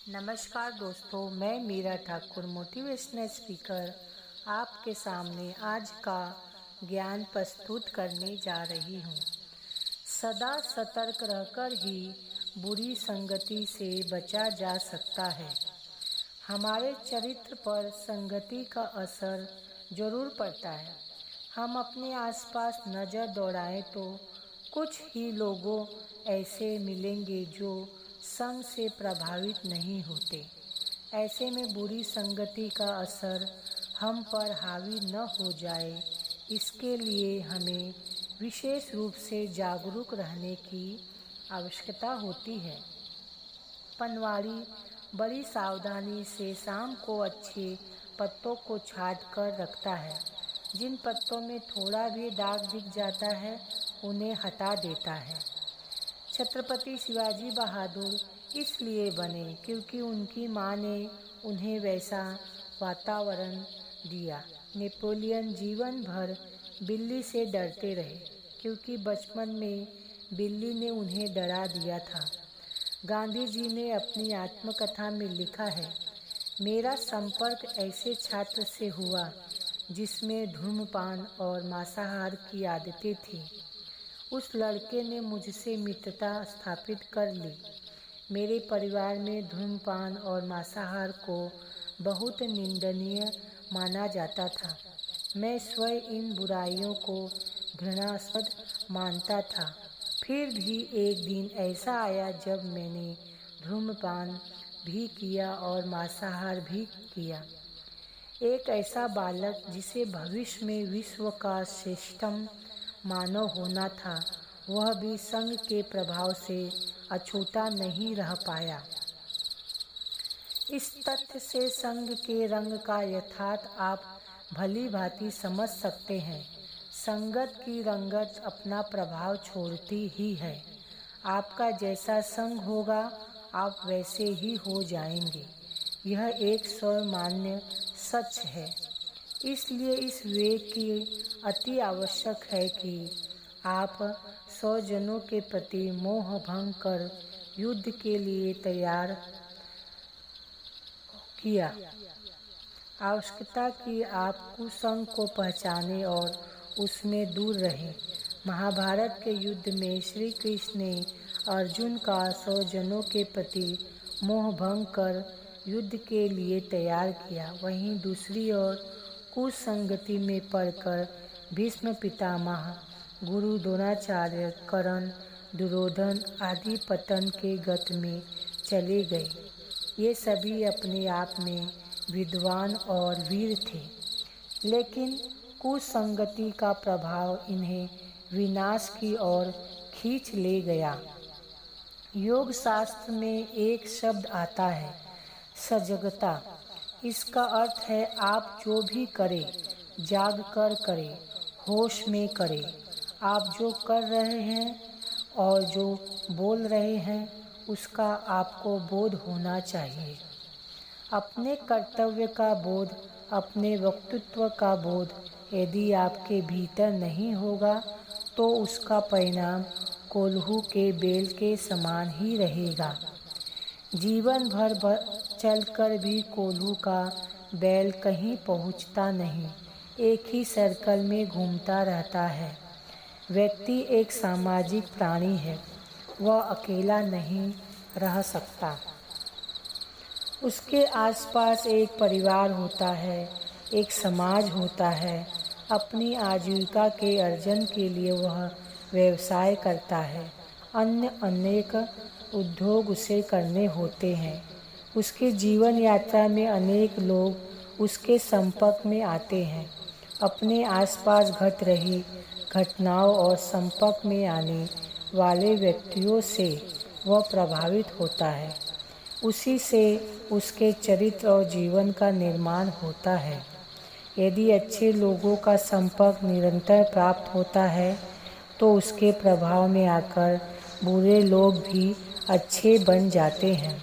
नमस्कार दोस्तों, मैं मीरा ठाकुर मोटिवेशनल स्पीकर आपके सामने आज का ज्ञान प्रस्तुत करने जा रही हूँ। सदा सतर्क रहकर ही बुरी संगति से बचा जा सकता है। हमारे चरित्र पर संगति का असर जरूर पड़ता है। हम अपने आसपास नज़र दौड़ाएं तो कुछ ही लोगों ऐसे मिलेंगे जो संग से प्रभावित नहीं होते। ऐसे में बुरी संगति का असर हम पर हावी न हो जाए, इसके लिए हमें विशेष रूप से जागरूक रहने की आवश्यकता होती है। पनवाड़ी बड़ी सावधानी से शाम को अच्छे पत्तों को छाँट कर रखता है। जिन पत्तों में थोड़ा भी दाग दिख जाता है उन्हें हटा देता है। छत्रपति शिवाजी बहादुर इसलिए बने क्योंकि उनकी माँ ने उन्हें वैसा वातावरण दिया। नेपोलियन जीवन भर बिल्ली से डरते रहे क्योंकि बचपन में बिल्ली ने उन्हें डरा दिया था। गांधी जी ने अपनी आत्मकथा में लिखा है, मेरा संपर्क ऐसे छात्र से हुआ जिसमें धूम्रपान और मांसाहार की आदतें थीं। उस लड़के ने मुझसे मित्रता स्थापित कर ली। मेरे परिवार में धूम्रपान और मांसाहार को बहुत निंदनीय माना जाता था। मैं स्वयं इन बुराइयों को घृणास्पद मानता था। फिर भी एक दिन ऐसा आया जब मैंने धूम्रपान भी किया और मांसाहार भी किया। एक ऐसा बालक जिसे भविष्य में विश्व का श्रेष्ठतम मानव होना था, वह भी संग के प्रभाव से अछूता नहीं रह पाया। इस तथ्य से संग के रंग का यथार्थ आप भली भांति समझ सकते हैं। संगत की रंगत अपना प्रभाव छोड़ती ही है। आपका जैसा संग होगा आप वैसे ही हो जाएंगे। यह एक सर्वमान्य सच है। इसलिए इस विवेक की अति आवश्यक है कि आप स्वजनों के प्रति मोह भंग कर युद्ध के लिए तैयार किया। आवश्यकता कि आप कुसंग को पहचाने और उसमें दूर रहें। महाभारत के युद्ध में श्री कृष्ण ने अर्जुन का स्वजनों के प्रति मोह भंग कर युद्ध के लिए तैयार किया। वहीं दूसरी ओर कुसंगति में पड़कर भीष्म पितामह, गुरु द्रोणाचार्य, कर्ण, दुर्योधन आदि पतन के गत में चले गए। ये सभी अपने आप में विद्वान और वीर थे, लेकिन कुसंगति का प्रभाव इन्हें विनाश की ओर खींच ले गया। योग शास्त्र में एक शब्द आता है, सजगता। इसका अर्थ है आप जो भी करें जाग कर करें, होश में करें। आप जो कर रहे हैं और जो बोल रहे हैं उसका आपको बोध होना चाहिए। अपने कर्तव्य का बोध, अपने व्यक्तित्व का बोध यदि आपके भीतर नहीं होगा तो उसका परिणाम कोल्हू के बेल के समान ही रहेगा। जीवन भर चलकर भी कोल्हू का बैल कहीं पहुंचता नहीं, एक ही सर्कल में घूमता रहता है। व्यक्ति एक सामाजिक प्राणी है, वह अकेला नहीं रह सकता। उसके आसपास एक परिवार होता है, एक समाज होता है। अपनी आजीविका के अर्जन के लिए वह व्यवसाय करता है। अन्य अनेक उद्योग उसे करने होते हैं। उसके जीवन यात्रा में अनेक लोग उसके संपर्क में आते हैं। अपने आसपास घट रही घटनाओं और संपर्क में आने वाले व्यक्तियों से वह प्रभावित होता है। उसी से उसके चरित्र और जीवन का निर्माण होता है। यदि अच्छे लोगों का संपर्क निरंतर प्राप्त होता है तो उसके प्रभाव में आकर बुरे लोग भी अच्छे बन जाते हैं।